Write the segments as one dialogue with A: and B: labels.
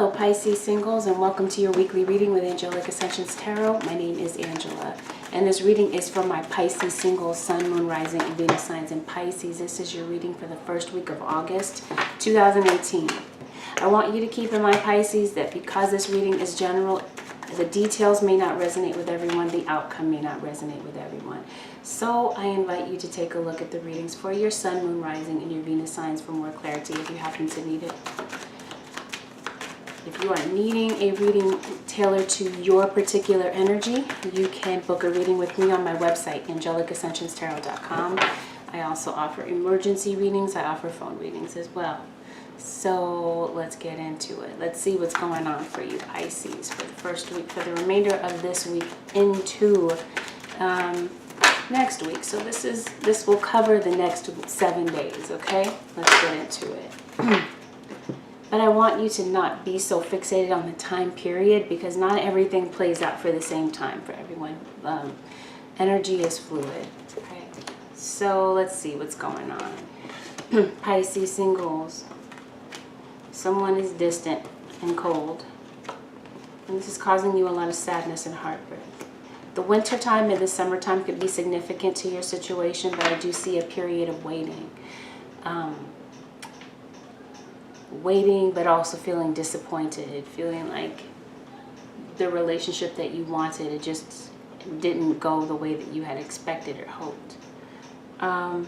A: Hello Pisces singles, and welcome to your weekly reading with Angelic Ascensions Tarot. My name is Angela, and this reading is for my Pisces singles, Sun, Moon, Rising, and Venus signs in Pisces. This is your reading for the first week of August 2018. I want you to keep in mind, Pisces, that because this reading is general, the details may not resonate with everyone, the outcome may not resonate with everyone. So I invite you to take a look at the readings for your Sun, Moon, Rising, and your Venus signs for more clarity if you happen to need it. If you are needing a reading tailored to your particular energy, you can book a reading with me on my website, AngelicAscensionsTarot.com. I also offer emergency readings. I offer phone readings as well. So let's get into it. Let's see what's going on for you, Pisces, for the first week, for the remainder of this week into next week. So this will cover the next 7 days, okay? Let's get into it. But I want you to not be so fixated on the time period, because not everything plays out for the same time for everyone. Energy is fluid. Okay. So let's see what's going on. Pisces singles. Someone is distant and cold. And this is causing you a lot of sadness and heartbreak. The winter time and the summertime could be significant to your situation, but I do see a period of waiting. Waiting, but also feeling disappointed, feeling like the relationship that you wanted, it just didn't go the way that you had expected or hoped. I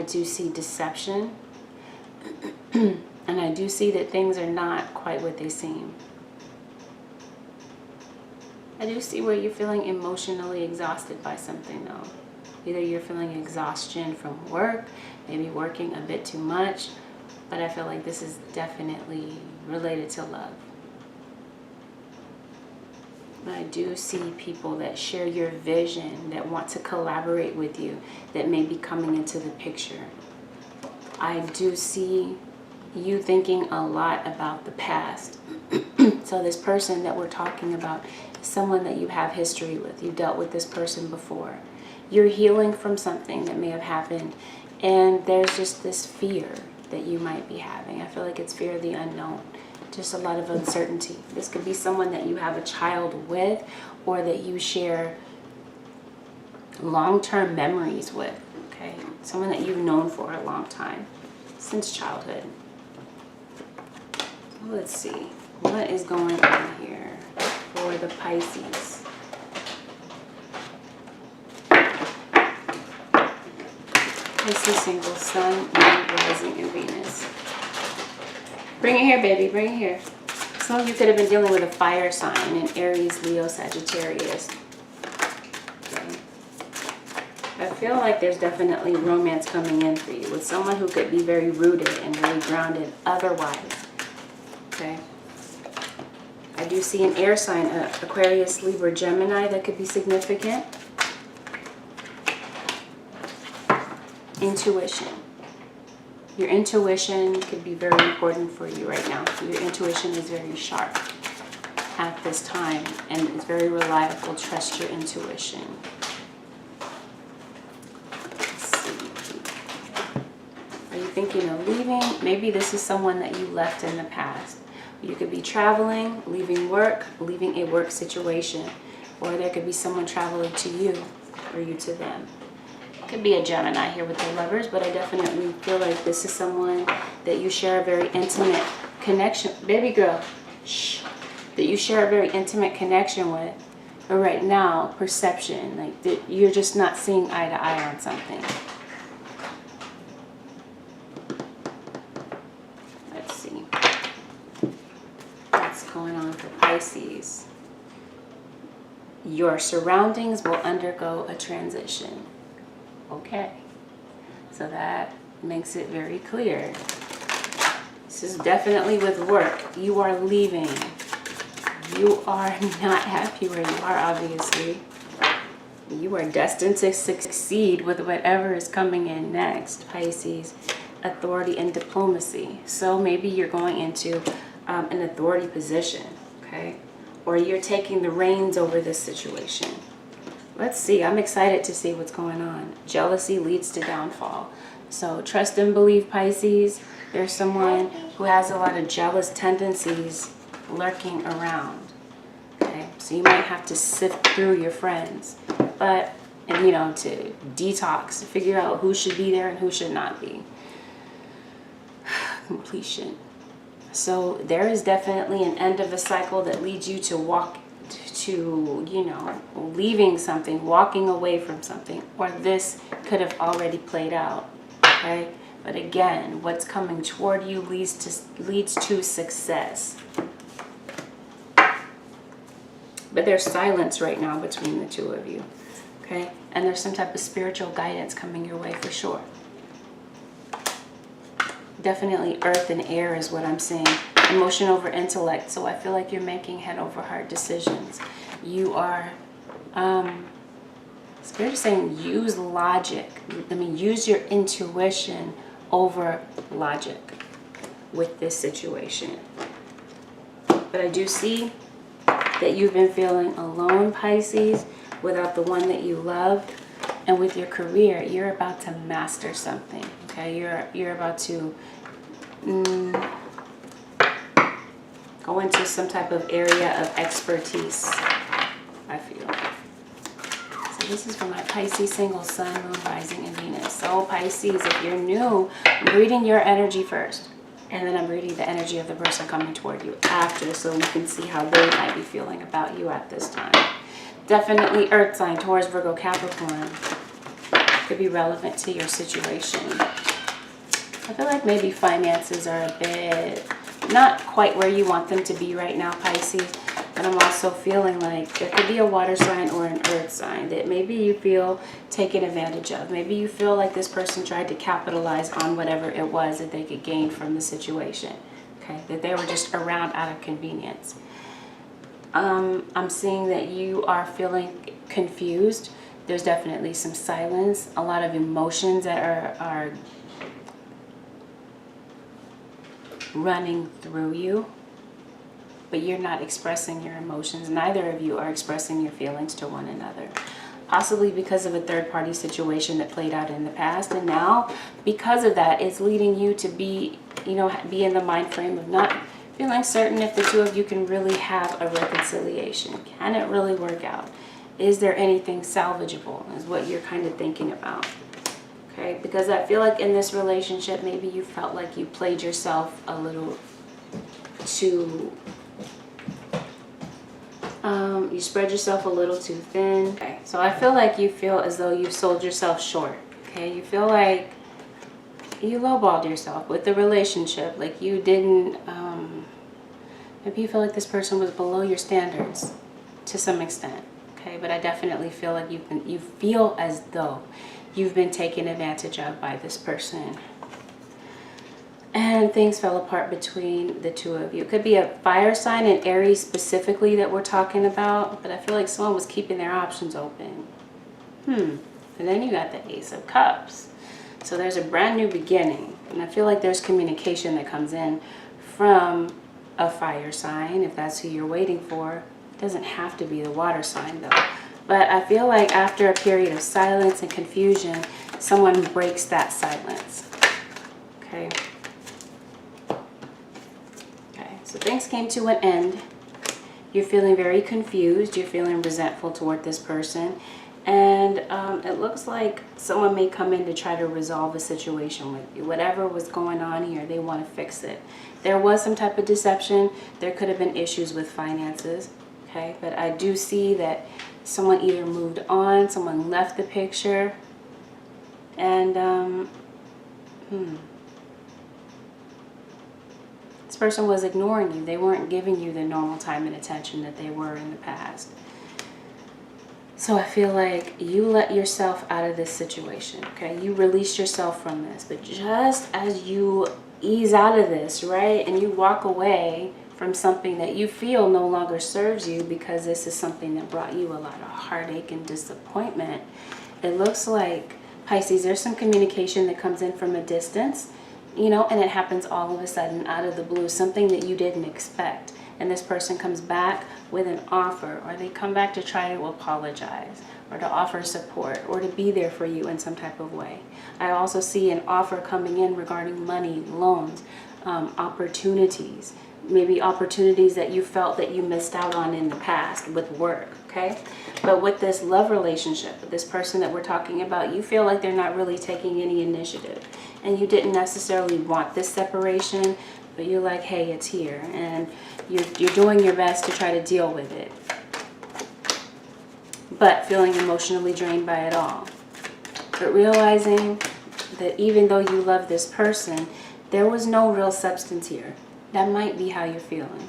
A: do see deception, and I do see that things are not quite what they seem. I do see where you're feeling emotionally exhausted by something though. Either you're feeling exhaustion from work, maybe working a bit too much, but I feel like this is definitely related to love. I do see people that share your vision, that want to collaborate with you, that may be coming into the picture. I do see you thinking a lot about the past. So this person that we're talking about is someone that you have history with. You've dealt with this person before. You're healing from something that may have happened, and there's just this fear that you might be having. I feel like it's fear of the unknown, just a lot of uncertainty. This could be someone that you have a child with, or that you share long-term memories with, okay? Someone that you've known for a long time, since childhood. So let's see, what is going on here for the Pisces? Pisces single, Sun, Moon, Rising, and Venus. Bring it here, baby. Bring it here. Some of you could have been dealing with a fire sign, an Aries, Leo, Sagittarius. Okay. I feel like there's definitely romance coming in for you with someone who could be very rooted and very grounded otherwise. Okay. I do see an air sign, Aquarius, Libra, Gemini, that could be significant. Intuition. Your intuition could be very important for you right now. Your intuition is very sharp at this time, and it's very reliable. Trust your intuition. Let's see. Are you thinking of leaving? Maybe this is someone that you left in the past. You could be traveling, leaving work, leaving a work situation, or there could be someone traveling to you or you to them. Could be a Gemini here with the Lovers, but I definitely feel like this is someone that you share a very intimate connection. Baby girl, shh. That you share a very intimate connection with. But right now, perception, like that you're just not seeing eye to eye on something. Let's see. What's going on for Pisces? Your surroundings will undergo a transition. Okay, so that makes it very clear. This is definitely with work. You are leaving. You are not happy where you are, obviously. You are destined to succeed with whatever is coming in next, Pisces. Authority and diplomacy. So maybe you're going into an authority position, okay? Or you're taking the reins over this situation. Let's see. I'm excited to see what's going on. Jealousy leads to downfall. So trust and believe, Pisces. There's someone who has a lot of jealous tendencies lurking around. Okay, so you might have to sift through your friends, but, and you know, to detox, to figure out who should be there and who should not be. Completion. So there is definitely an end of a cycle that leads you to walk to, you know, leaving something, walking away from something, or this could have already played out. Okay, but again, what's coming toward you leads to success. But there's silence right now between the two of you. Okay, and there's some type of spiritual guidance coming your way for sure. Definitely earth and air is what I'm seeing. Emotion over intellect. So I feel like you're making head over heart decisions. You are, Spirit is saying use logic. I mean, use your intuition over logic with this situation. But I do see that you've been feeling alone, Pisces, without the one that you love. And with your career, you're about to master something. Okay, you're about to go into some type of area of expertise, I feel. So this is for my Pisces single sun, moon, rising, and Venus. So Pisces, if you're new, I'm reading your energy first. And then I'm reading the energy of the person coming toward you after, so you can see how they might be feeling about you at this time. Definitely earth sign, Taurus, Virgo, Capricorn. Could be relevant to your situation. I feel like maybe finances are a bit not quite where you want them to be right now, Pisces. But I'm also feeling like there could be a water sign or an earth sign that maybe you feel taken advantage of. Maybe you feel like this person tried to capitalize on whatever it was that they could gain from the situation. Okay, that they were just around out of convenience. I'm seeing that you are feeling confused. There's definitely some silence, a lot of emotions that are running through you, but you're not expressing your emotions. Neither of you are expressing your feelings to one another. Possibly because of a third-party situation that played out in the past, and now because of that, it's leading you to be, be in the mind frame of not feeling certain if the two of you can really have a reconciliation. Can it really work out? Is there anything salvageable? Is what you're kind of thinking about. Okay, because I feel like in this relationship, maybe you felt like you played yourself a little too, you spread yourself a little too thin. Okay, so I feel like you feel as though you've sold yourself short. Okay, you feel like you lowballed yourself with the relationship. Like you didn't, maybe you feel like this person was below your standards to some extent. Okay, but I definitely feel like you feel as though you've been taken advantage of by this person. And things fell apart between the two of you. It could be a fire sign, an Aries specifically that we're talking about, but I feel like someone was keeping their options open. And then you got the Ace of Cups. So there's a brand new beginning. And I feel like there's communication that comes in from a fire sign, if that's who you're waiting for. It doesn't have to be the water sign though. But I feel like after a period of silence and confusion, someone breaks that silence. Okay. Okay, so things came to an end. You're feeling very confused. You're feeling resentful toward this person. And it looks like someone may come in to try to resolve a situation with you. Whatever was going on here, they want to fix it. There was some type of deception. There could have been issues with finances. Okay, but I do see that someone either moved on, someone left the picture, and this person was ignoring you. They weren't giving you the normal time and attention that they were in the past. So I feel like you let yourself out of this situation, okay? You released yourself from this, but just as you ease out of this, right, and you walk away from something that you feel no longer serves you because this is something that brought you a lot of heartache and disappointment, it looks like, Pisces, there's some communication that comes in from a distance, and it happens all of a sudden out of the blue, something that you didn't expect. And this person comes back with an offer, or they come back to try to apologize, or to offer support or to be there for you in some type of way. I also see an offer coming in regarding money, loans, opportunities, maybe opportunities that you felt that you missed out on in the past with work, okay? But with this love relationship, with this person that we're talking about, you feel like they're not really taking any initiative, and you didn't necessarily want this separation, but you're like, hey, it's here, and you're doing your best to try to deal with it, but feeling emotionally drained by it all. But realizing that even though you love this person, there was no real substance here. That might be how you're feeling,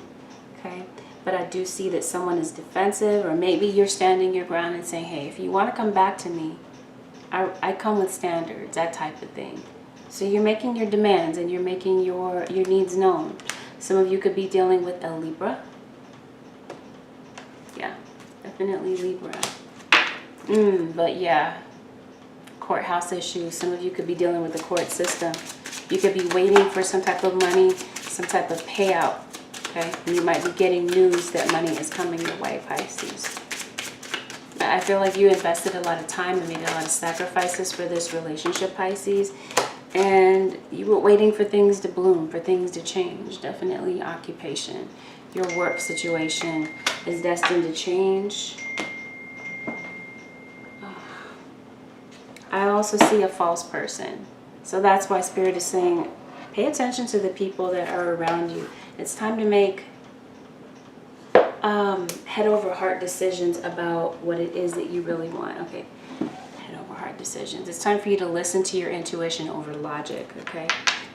A: okay? But I do see that someone is defensive, or maybe you're standing your ground and saying, hey, if you want to come back to me, I come with standards, that type of thing. So you're making your demands and you're making your needs known. Some of you could be dealing with a Libra. Yeah, definitely Libra. But yeah, courthouse issues. Some of you could be dealing with the court system. You could be waiting for some type of money, some type of payout, okay? And you might be getting news that money is coming your way, Pisces. I feel like you invested a lot of time and made a lot of sacrifices for this relationship, Pisces. And you were waiting for things to bloom, for things to change. Definitely occupation. Your work situation is destined to change. I also see a false person. So that's why Spirit is saying, pay attention to the people that are around you. It's time to make head over heart decisions about what it is that you really want. Okay, head over heart decisions. It's time for you to listen to your intuition over logic, okay?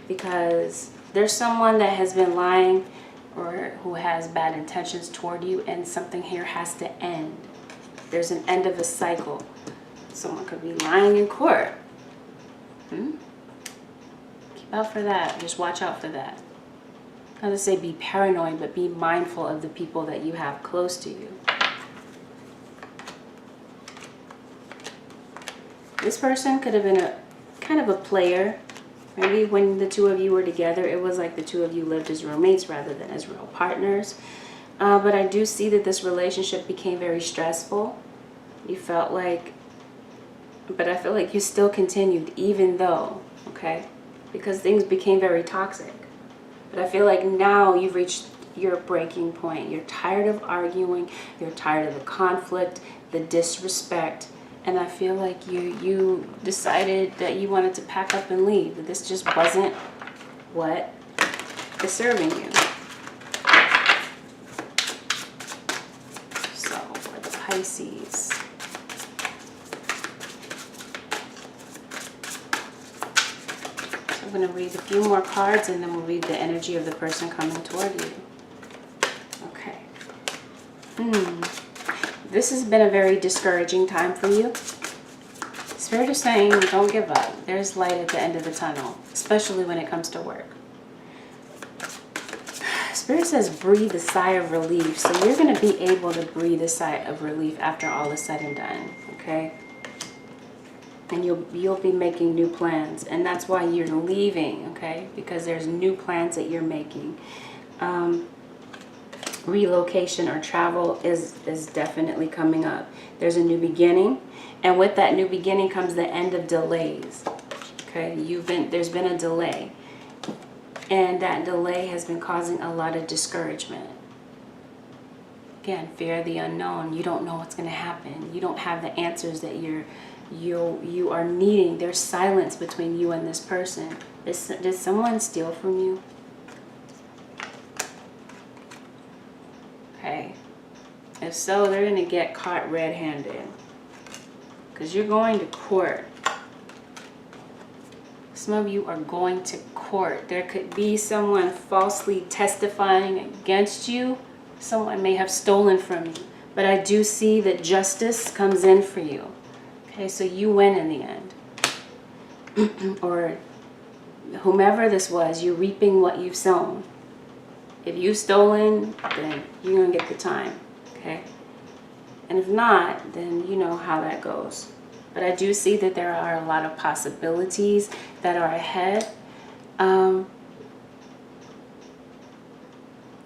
A: Because there's someone that has been lying or who has bad intentions toward you, and something here has to end. There's an end of a cycle. Someone could be lying in court. Keep out for that. Just watch out for that. Not to say be paranoid, but be mindful of the people that you have close to you. This person could have been a kind of a player. Maybe when the two of you were together, it was like the two of you lived as roommates rather than as real partners. But I do see that this relationship became very stressful. You felt like, but I feel like you still continued even though, okay? Because things became very toxic. But I feel like now you've reached your breaking point. You're tired of arguing. You're tired of the conflict, the disrespect. And I feel like you decided that you wanted to pack up and leave. That this just wasn't what is serving you. So for the Pisces. I'm going to read a few more cards and then we'll read the energy of the person coming toward you. Okay. This has been a very discouraging time for you. Spirit is saying don't give up. There's light at the end of the tunnel, especially when it comes to work. Spirit says breathe a sigh of relief. So you're going to be able to breathe a sigh of relief after all is said and done. Okay. And you'll be making new plans, and that's why you're leaving, okay? Because there's new plans that you're making. Relocation or travel is definitely coming up. There's a new beginning, and with that new beginning comes the end of delays. Okay, there's been a delay, and that delay has been causing a lot of discouragement. Again, fear of the unknown. You don't know what's going to happen. You don't have the answers that you are needing. There's silence between you and this person. Did someone steal from you? Okay. If so, they're going to get caught red-handed. Because you're going to court. Some of you are going to court. There could be someone falsely testifying against you. Someone may have stolen from you. But I do see that justice comes in for you. Okay, so you win in the end. Or whomever this was, you're reaping what you've sown. If you've stolen, then you're going to get the time. Okay? And if not, then you know how that goes. But I do see that there are a lot of possibilities that are ahead.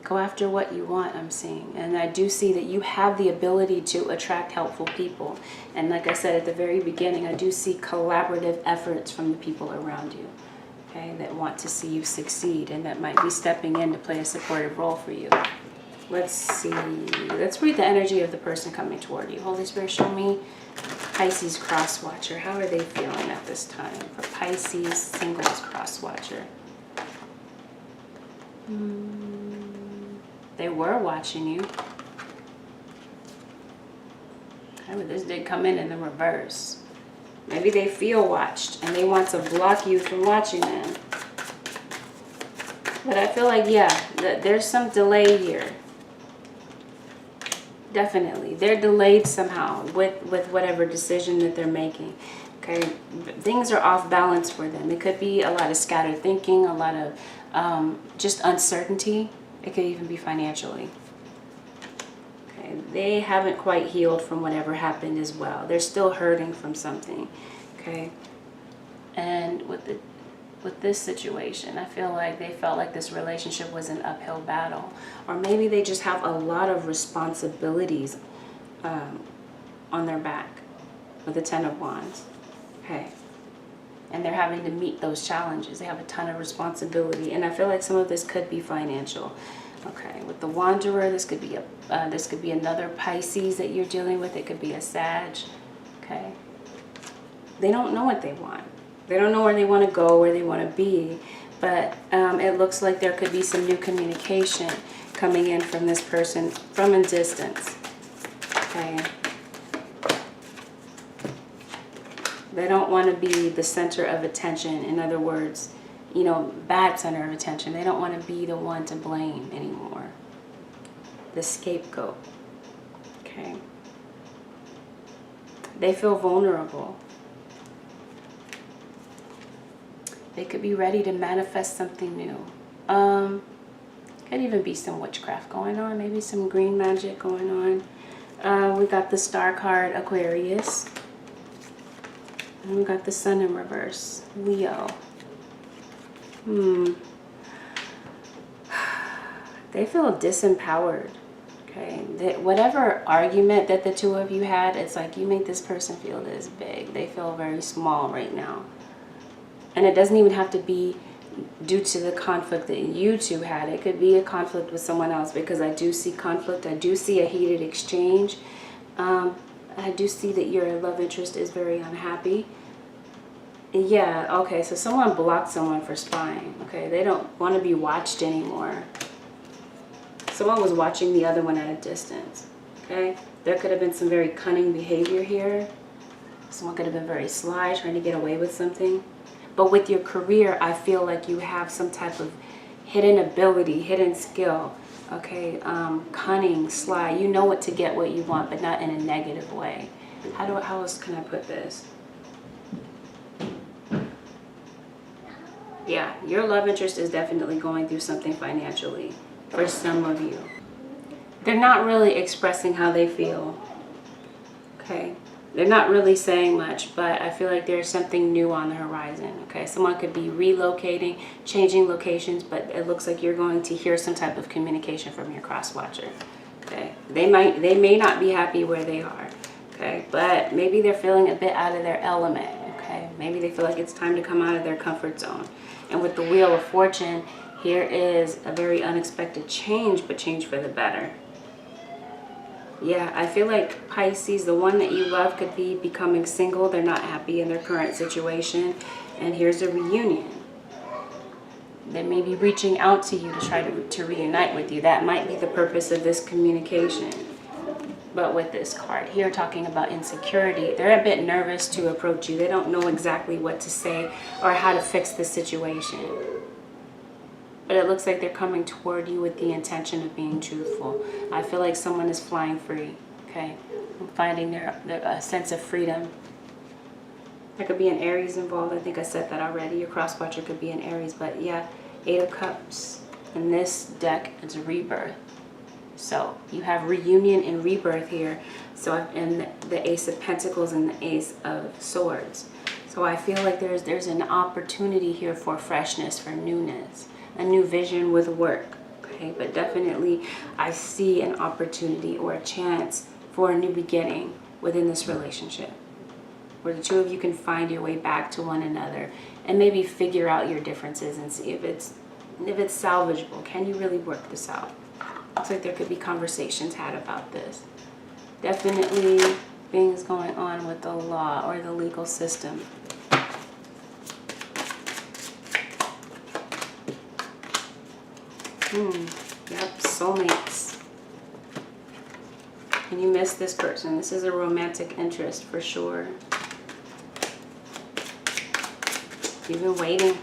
A: Go after what you want, I'm seeing. And I do see that you have the ability to attract helpful people. And like I said at the very beginning, I do see collaborative efforts from the people around you, okay, that want to see you succeed and that might be stepping in to play a supportive role for you. Let's see. Let's read the energy of the person coming toward you. Holy Spirit, show me Pisces cross watcher. How are they feeling at this time? For Pisces singles cross watcher. They were watching you. Okay, but this did come in the reverse. Maybe they feel watched and they want to block you from watching them. But I feel like, yeah, there's some delay here. Definitely. They're delayed somehow with whatever decision that they're making. Okay, things are off balance for them. It could be a lot of scattered thinking, a lot of just uncertainty. It could even be financially. Okay, they haven't quite healed from whatever happened as well. They're still hurting from something. Okay, and with this situation, I feel like they felt like this relationship was an uphill battle, or maybe they just have a lot of responsibilities on their back with the Ten of Wands. Okay. And they're having to meet those challenges. They have a ton of responsibility, and I feel like some of this could be financial. Okay, with the Wanderer, this could be another Pisces that you're dealing with. It could be a Sag. Okay, they don't know what they want. They don't know where they want to go, where they want to be. But it looks like there could be some new communication coming in from this person from a distance. Okay. They don't want to be the center of attention. In other words, you know, bad center of attention. They don't want to be the one to blame anymore. The scapegoat. Okay. They feel vulnerable. They could be ready to manifest something new. Could even be some witchcraft going on. Maybe some green magic going on. We got the Star card, Aquarius. And we got the Sun in reverse, Leo. They feel disempowered. Okay, whatever argument that the two of you had, it's like you make this person feel this big. They feel very small right now. And it doesn't even have to be due to the conflict that you two had. It could be a conflict with someone else, because I do see conflict. I do see a heated exchange. I do see that your love interest is very unhappy. Yeah, okay, so someone blocked someone for spying. Okay, they don't want to be watched anymore. Someone was watching the other one at a distance. Okay, there could have been some very cunning behavior here. Someone could have been very sly, trying to get away with something. But with your career, I feel like you have some type of hidden ability, hidden skill. Okay, cunning, sly. You know what to get what you want, but not in a negative way. How else can I put this? Yeah, your love interest is definitely going through something financially for some of you. They're not really expressing how they feel. Okay, they're not really saying much, but I feel like there's something new on the horizon. Okay, someone could be relocating, changing locations, but it looks like you're going to hear some type of communication from your cross watcher. Okay, they may not be happy where they are. Okay, but maybe they're feeling a bit out of their element. Okay, maybe they feel like it's time to come out of their comfort zone. And with the Wheel of Fortune, here is a very unexpected change, but change for the better. Yeah, I feel like Pisces, the one that you love, could be becoming single. They're not happy in their current situation. And here's a reunion. They may be reaching out to you to try to reunite with you. That might be the purpose of this communication. But with this card here talking about insecurity, they're a bit nervous to approach you. They don't know exactly what to say or how to fix the situation. But it looks like they're coming toward you with the intention of being truthful. I feel like someone is flying free, okay? Finding their sense of freedom. There could be an Aries involved. I think I said that already. Your cross watcher could be an Aries. But yeah, 8 of Cups. In this deck, it's a rebirth. So you have reunion and rebirth here. So and the Ace of Pentacles and the Ace of Swords. So I feel like there's an opportunity here for freshness, for newness, a new vision with work. okay? But definitely I see an opportunity or a chance for a new beginning within this relationship, where the two of you can find your way back to one another and maybe figure out your differences and see if it's salvageable. Can you really work this out? Looks like there could be conversations had about this. Definitely things going on with the law or the legal system. Yep, soulmates. And you miss this person. This is a romantic interest for sure. You've been waiting.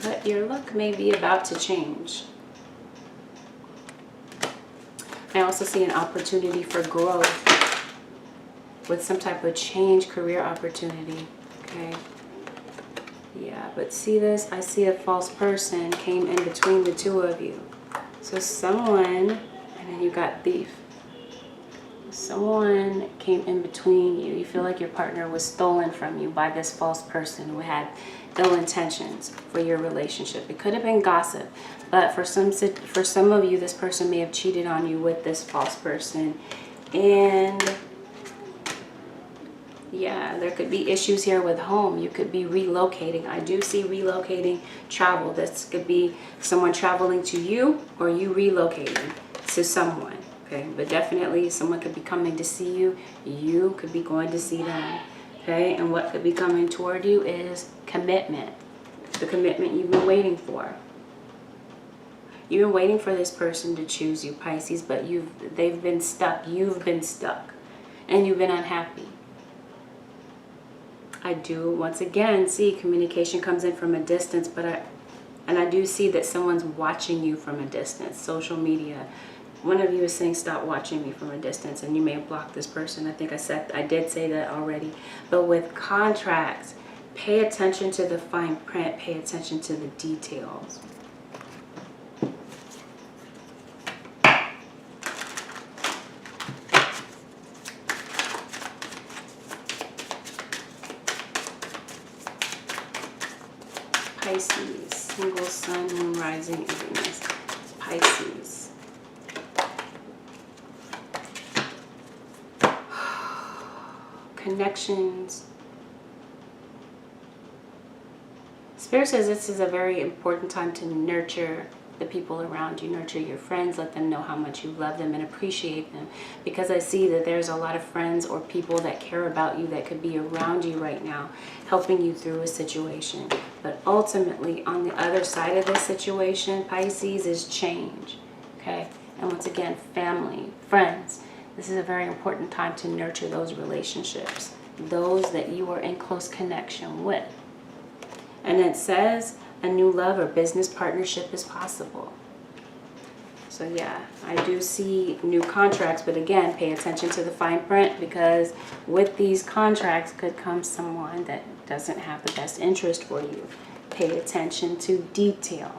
A: But your luck may be about to change. I also see an opportunity for growth with some type of change, career opportunity. Okay. Yeah, but see this? I see a false person came in between the two of you. So someone, and then you got thief. Someone came in between you. You feel like your partner was stolen from you by this false person who had ill intentions for your relationship. It could have been gossip, but for some of you, this person may have cheated on you with this false person. And yeah, there could be issues here with home. You could be relocating. I do see relocating, travel. This could be someone traveling to you or you relocating to someone. Okay, but definitely someone could be coming to see you. You could be going to see them. Okay, and what could be coming toward you is commitment. The commitment you've been waiting for. You've been waiting for this person to choose you, Pisces, but they've been stuck. You've been stuck. And you've been unhappy. I do, once again, see communication comes in from a distance, but I do see that someone's watching you from a distance. Social media. One of you is saying, stop watching me from a distance, and you may have blocked this person. I think I did say that already. But with contracts, pay attention to the fine print, pay attention to the details. Pisces, single sun, moon, rising, and Venus. Pisces. Connections. Spirit says this is a very important time to nurture the people around you, nurture your friends, let them know how much you love them and appreciate them. Because I see that there's a lot of friends or people that care about you that could be around you right now, helping you through a situation. But ultimately, on the other side of this situation, Pisces, is change. Okay? And once again, family, friends. This is a very important time to nurture those relationships, those that you are in close connection with. And it says a new love or business partnership is possible. So yeah, I do see new contracts, but again, pay attention to the fine print, because with these contracts could come someone that doesn't have the best interest for you. Pay attention to detail.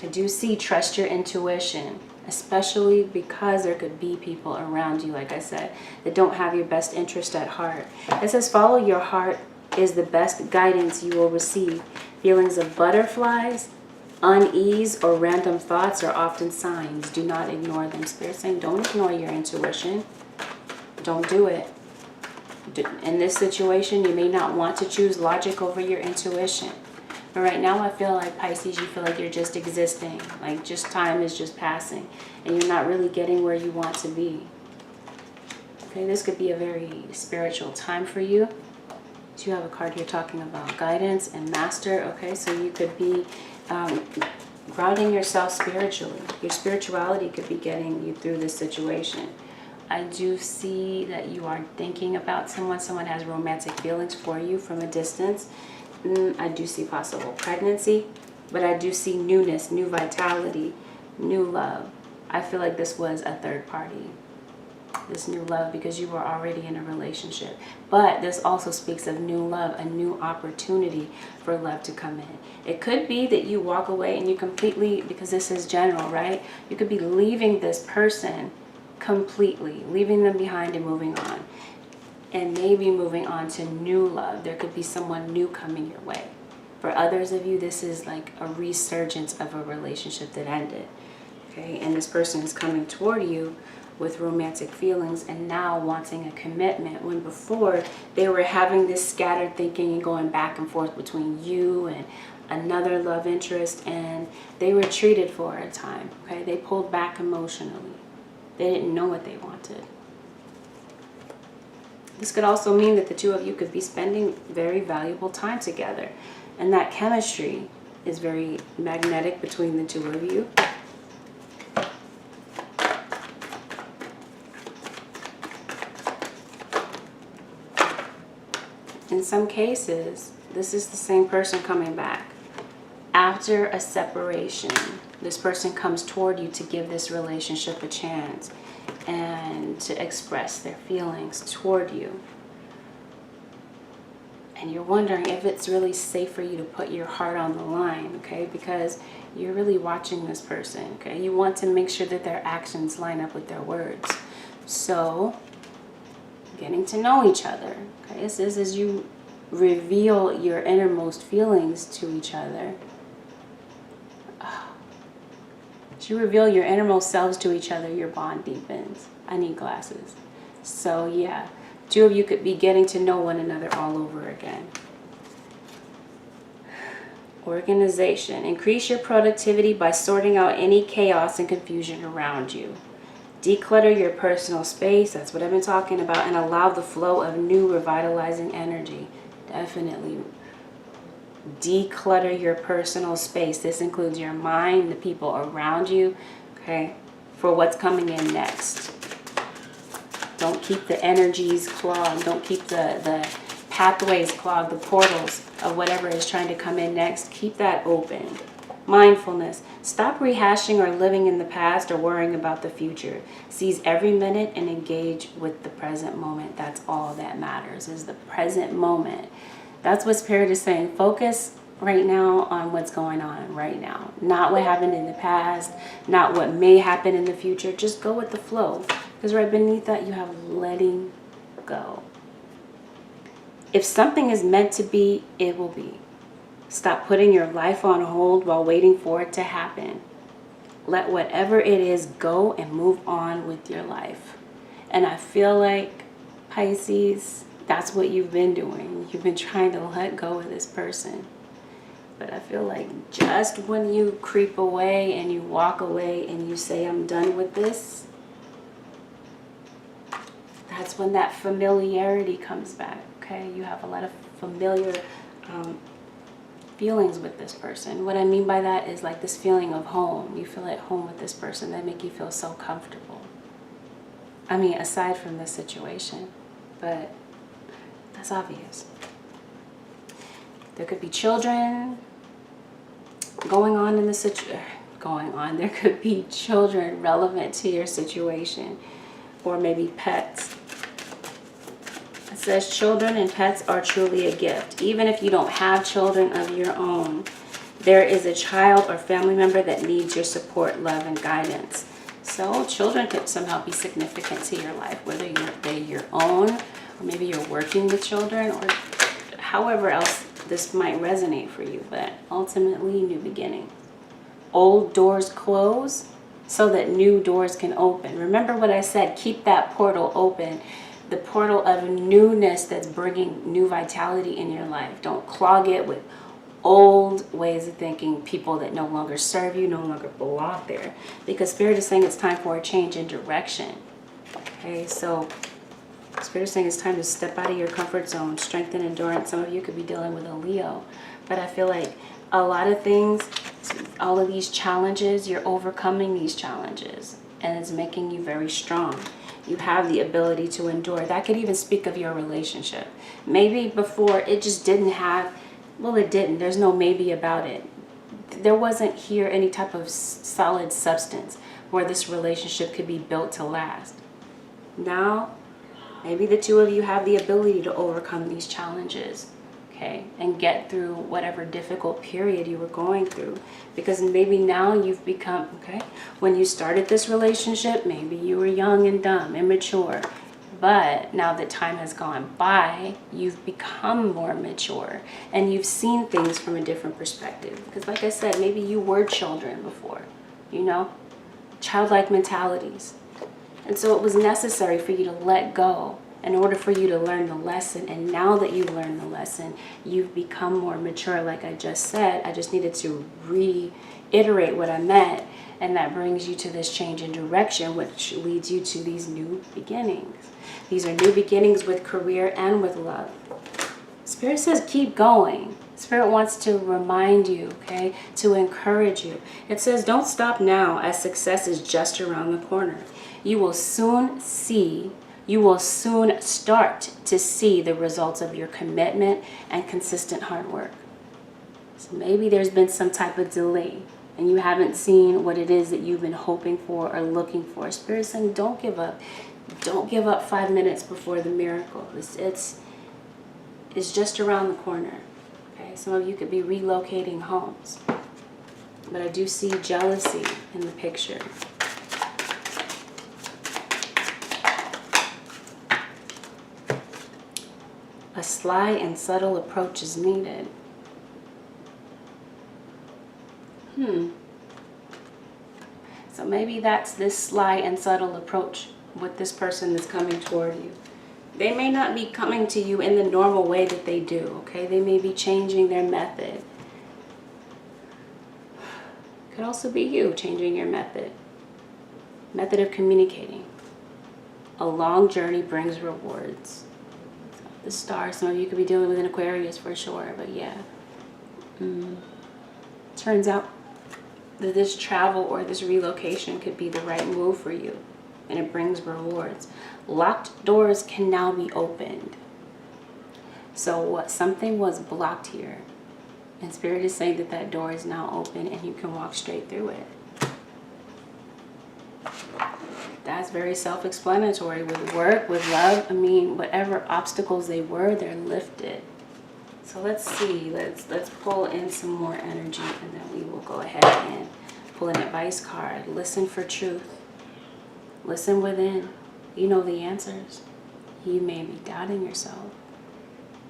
A: I do see trust your intuition, especially because there could be people around you, like I said, that don't have your best interest at heart. It says follow your heart is the best guidance you will receive. Feelings of butterflies, unease, or random thoughts are often signs. Do not ignore them. Spirit saying don't ignore your intuition. Don't do it. In this situation, you may not want to choose logic over your intuition. But right now, I feel like, Pisces, you feel like you're just existing. Like just time is just passing. And you're not really getting where you want to be. Okay, this could be a very spiritual time for you. So you have a card here talking about guidance and master. Okay, so you could be grounding yourself spiritually. Your spirituality could be getting you through this situation. I do see that you are thinking about someone. Someone has romantic feelings for you from a distance. I do see possible pregnancy, but I do see newness, new vitality, new love. I feel like this was a third party, this new love, because you were already in a relationship. But this also speaks of new love, a new opportunity for love to come in. It could be that you walk away and you completely, because this is general, right? You could be leaving this person completely, leaving them behind and moving on. And maybe moving on to new love. There could be someone new coming your way. For others of you, this is like a resurgence of a relationship that ended. Okay, and this person is coming toward you with romantic feelings and now wanting a commitment, when before they were having this scattered thinking and going back and forth between you and another love interest, and they retreated for a time. Okay, they pulled back emotionally. They didn't know what they wanted. This could also mean that the two of you could be spending very valuable time together, and that chemistry is very magnetic between the two of you. In some cases, this is the same person coming back. After a separation, this person comes toward you to give this relationship a chance and to express their feelings toward you. And you're wondering if it's really safe for you to put your heart on the line, okay? Because you're really watching this person, okay? You want to make sure that their actions line up with their words. So, getting to know each other, okay? This is as you reveal your innermost feelings to each other. As you reveal your innermost selves to each other, your bond deepens. I need glasses. So yeah, two of you could be getting to know one another all over again. Organization. Increase your productivity by sorting out any chaos and confusion around you. Declutter your personal space. That's what I've been talking about. And allow the flow of new revitalizing energy. Definitely declutter your personal space. This includes your mind, the people around you, okay, for what's coming in next. Don't keep the energies clogged. Don't keep the pathways clogged, the portals of whatever is trying to come in next. Keep that open. Mindfulness. Stop rehashing or living in the past or worrying about the future. Seize every minute and engage with the present moment. That's all that matters, is the present moment. That's what Spirit is saying. Focus right now on what's going on right now. Not what happened in the past, not what may happen in the future. Just go with the flow. Because right beneath that, you have letting go. If something is meant to be, it will be. Stop putting your life on hold while waiting for it to happen. Let whatever it is go and move on with your life. And I feel like, Pisces, that's what you've been doing. You've been trying to let go of this person. But I feel like just when you creep away and you walk away and you say, I'm done with this, that's when that familiarity comes back, okay? You have a lot of familiar feelings with this person. What I mean by that is like this feeling of home. You feel at home with this person. That make you feel so comfortable. I mean, aside from this situation, but that's obvious. There could be children going on in the situation. There could be children relevant to your situation, or maybe pets. It says children and pets are truly a gift. Even if you don't have children of your own, there is a child or family member that needs your support, love, and guidance. So children could somehow be significant to your life, whether they're your own, or maybe you're working with children, or however else this might resonate for you. But ultimately, new beginning. Old doors close so that new doors can open. Remember what I said, keep that portal open. The portal of newness that's bringing new vitality in your life. Don't clog it with old ways of thinking, people that no longer serve you, no longer belong there. Because Spirit is saying it's time for a change in direction. Okay, so Spirit is saying it's time to step out of your comfort zone, strengthen endurance. Some of you could be dealing with a Leo. But I feel like a lot of things, all of these challenges, you're overcoming these challenges. And it's making you very strong. You have the ability to endure. That could even speak of your relationship. Maybe before it just didn't have, well, it didn't. There's no maybe about it. There wasn't here any type of solid substance where this relationship could be built to last. Now, maybe the two of you have the ability to overcome these challenges, okay, and get through whatever difficult period you were going through. Because maybe now you've become, okay, when you started this relationship, maybe you were young and dumb, immature. But now that time has gone by, you've become more mature and you've seen things from a different perspective. Because like I said, maybe you were children before, you know, childlike mentalities. And so it was necessary for you to let go in order for you to learn the lesson. And now that you've learned the lesson, you've become more mature. Like I just said, I just needed to reiterate what I meant. And that brings you to this change in direction, which leads you to these new beginnings. These are new beginnings with career and with love. Spirit says keep going. Spirit wants to remind you, okay, to encourage you. It says don't stop now, as success is just around the corner. You will soon start to see the results of your commitment and consistent hard work. So maybe there's been some type of delay and you haven't seen what it is that you've been hoping for or looking for. Spirit's saying don't give up. Don't give up 5 minutes before the miracle. It's just around the corner. Okay, some of you could be relocating homes. But I do see jealousy in the picture. A sly and subtle approach is needed. So maybe that's this sly and subtle approach with this person that's coming toward you. They may not be coming to you in the normal way that they do, okay? They may be changing their method. Could also be you changing your method of communicating. A long journey brings rewards. So the stars, some of you could be dealing with an Aquarius for sure, but yeah. Turns out that this travel or this relocation could be the right move for you, and it brings rewards. Locked doors can now be opened. So something was blocked here, and Spirit is saying that that door is now open and you can walk straight through it. That's very self-explanatory. With work, with love, I mean, whatever obstacles they were, they're lifted. So let's see, let's pull in some more energy, and then we will go ahead and pull an advice card. Listen for truth. Listen within. You know the answers. You may be doubting yourself.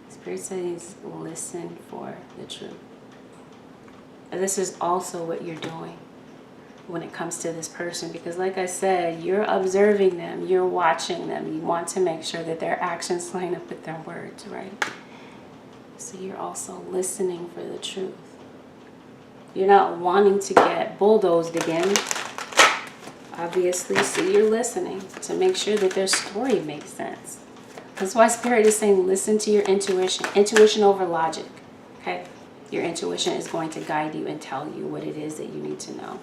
A: Spirit says listen for the truth. And this is also what you're doing when it comes to this person, because like I said, you're observing them, you're watching them. You want to make sure that their actions line up with their words, right? So you're also listening for the truth. You're not wanting to get bulldozed again, obviously, so you're listening to make sure that their story makes sense. That's why Spirit is saying listen to your intuition. Intuition over logic, okay? Your intuition is going to guide you and tell you what it is that you need to know.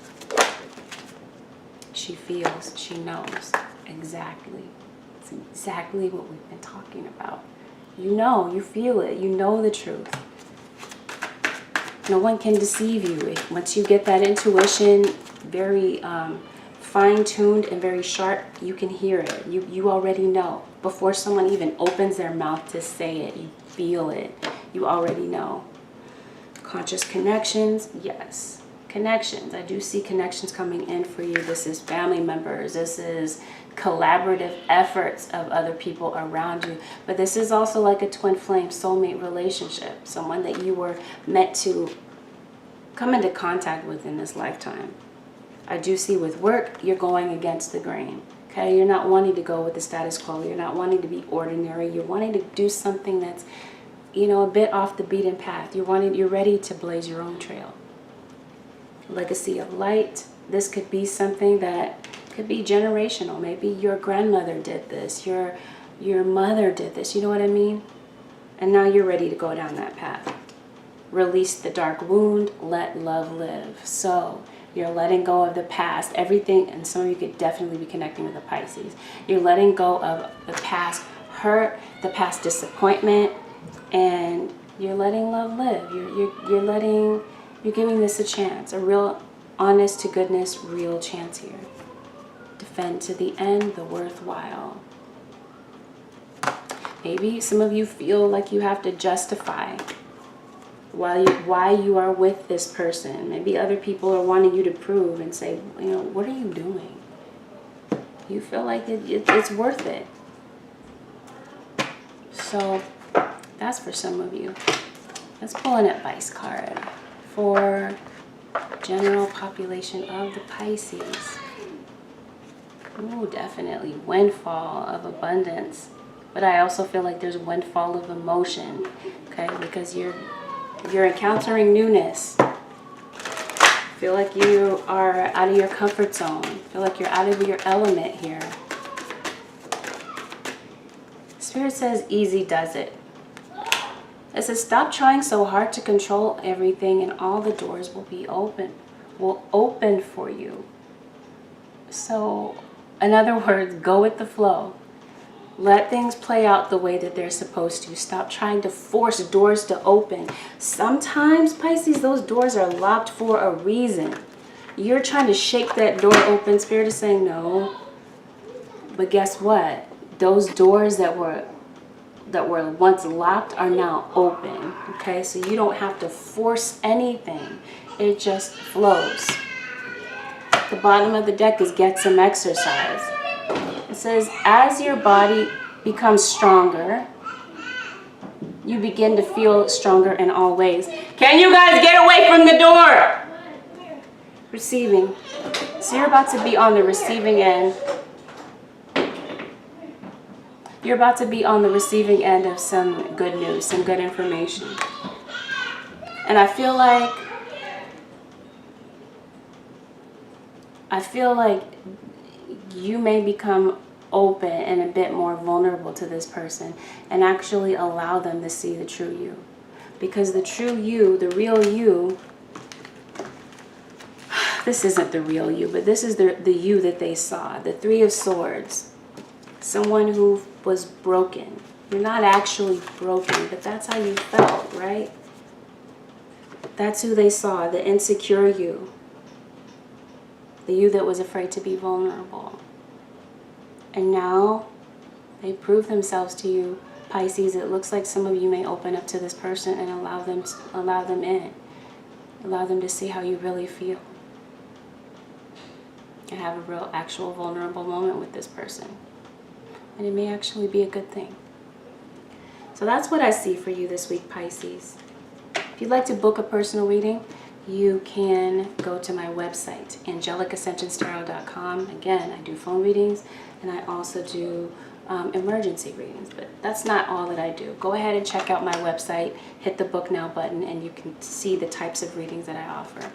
A: She feels, she knows exactly. It's exactly what we've been talking about. You know, you feel it, you know the truth. No one can deceive you. Once you get that intuition very fine-tuned and very sharp, you can hear it. You already know. Before someone even opens their mouth to say it, you feel it. You already know. Conscious connections, yes. Connections. I do see connections coming in for you. This is family members. This is collaborative efforts of other people around you. But this is also like a twin flame soulmate relationship. Someone that you were meant to come into contact with in this lifetime. I do see with work, you're going against the grain. Okay, you're not wanting to go with the status quo. You're not wanting to be ordinary. You're wanting to do something that's, you know, a bit off the beaten path. You're ready to blaze your own trail. Legacy of light. This could be something that could be generational. Maybe your grandmother did this. Your mother did this. You know what I mean? And now you're ready to go down that path. Release the dark wound. Let love live. So you're letting go of the past. Everything, and some of you could definitely be connecting with the Pisces. You're letting go of the past hurt, the past disappointment, and you're letting love live. You're giving this a chance, a real honest to goodness, real chance here. Defend to the end, the worthwhile. Maybe some of you feel like you have to justify why you are with this person. Maybe other people are wanting you to prove and say, you know, what are you doing? You feel like it's worth it. So that's for some of you. Let's pull an advice card for general population of the Pisces. Ooh, definitely windfall of abundance. But I also feel like there's windfall of emotion, okay? Because you're encountering newness. Feel like you are out of your comfort zone. Feel like you're out of your element here. Spirit says easy does it. It says stop trying so hard to control everything and all the doors will be open. Will open for you. So, in other words, go with the flow. Let things play out the way that they're supposed to. Stop trying to force doors to open. Sometimes, Pisces, those doors are locked for a reason. You're trying to shake that door open. Spirit is saying no. But guess what? Those doors that were once locked are now open. Okay, so you don't have to force anything. It just flows. The bottom of the deck is get some exercise. It says, as your body becomes stronger, you begin to feel stronger in all ways. Can you guys get away from the door? Receiving. So you're about to be on the receiving end. You're about to be on the receiving end of some good news, some good information. And I feel like you may become open and a bit more vulnerable to this person and actually allow them to see the true you. Because the true you, the real you, this isn't the real you, but this is the you that they saw. The Three of Swords. Someone who was broken. You're not actually broken, but that's how you felt, right? That's who they saw, the insecure you. The you that was afraid to be vulnerable. And now they prove themselves to you, Pisces. It looks like some of you may open up to this person and allow them in. Allow them to see how you really feel. And have a real, actual, vulnerable moment with this person. And it may actually be a good thing. So that's what I see for you this week, Pisces. If you'd like to book a personal reading, you can go to my website, AngelicAscensionsTarot.com. Again, I do phone readings and I also do emergency readings, but that's not all that I do. Go ahead and check out my website, hit the book now button, and you can see the types of readings that I offer.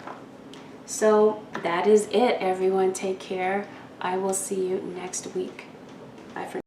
A: So that is it, everyone. Take care. I will see you next week. Bye for now.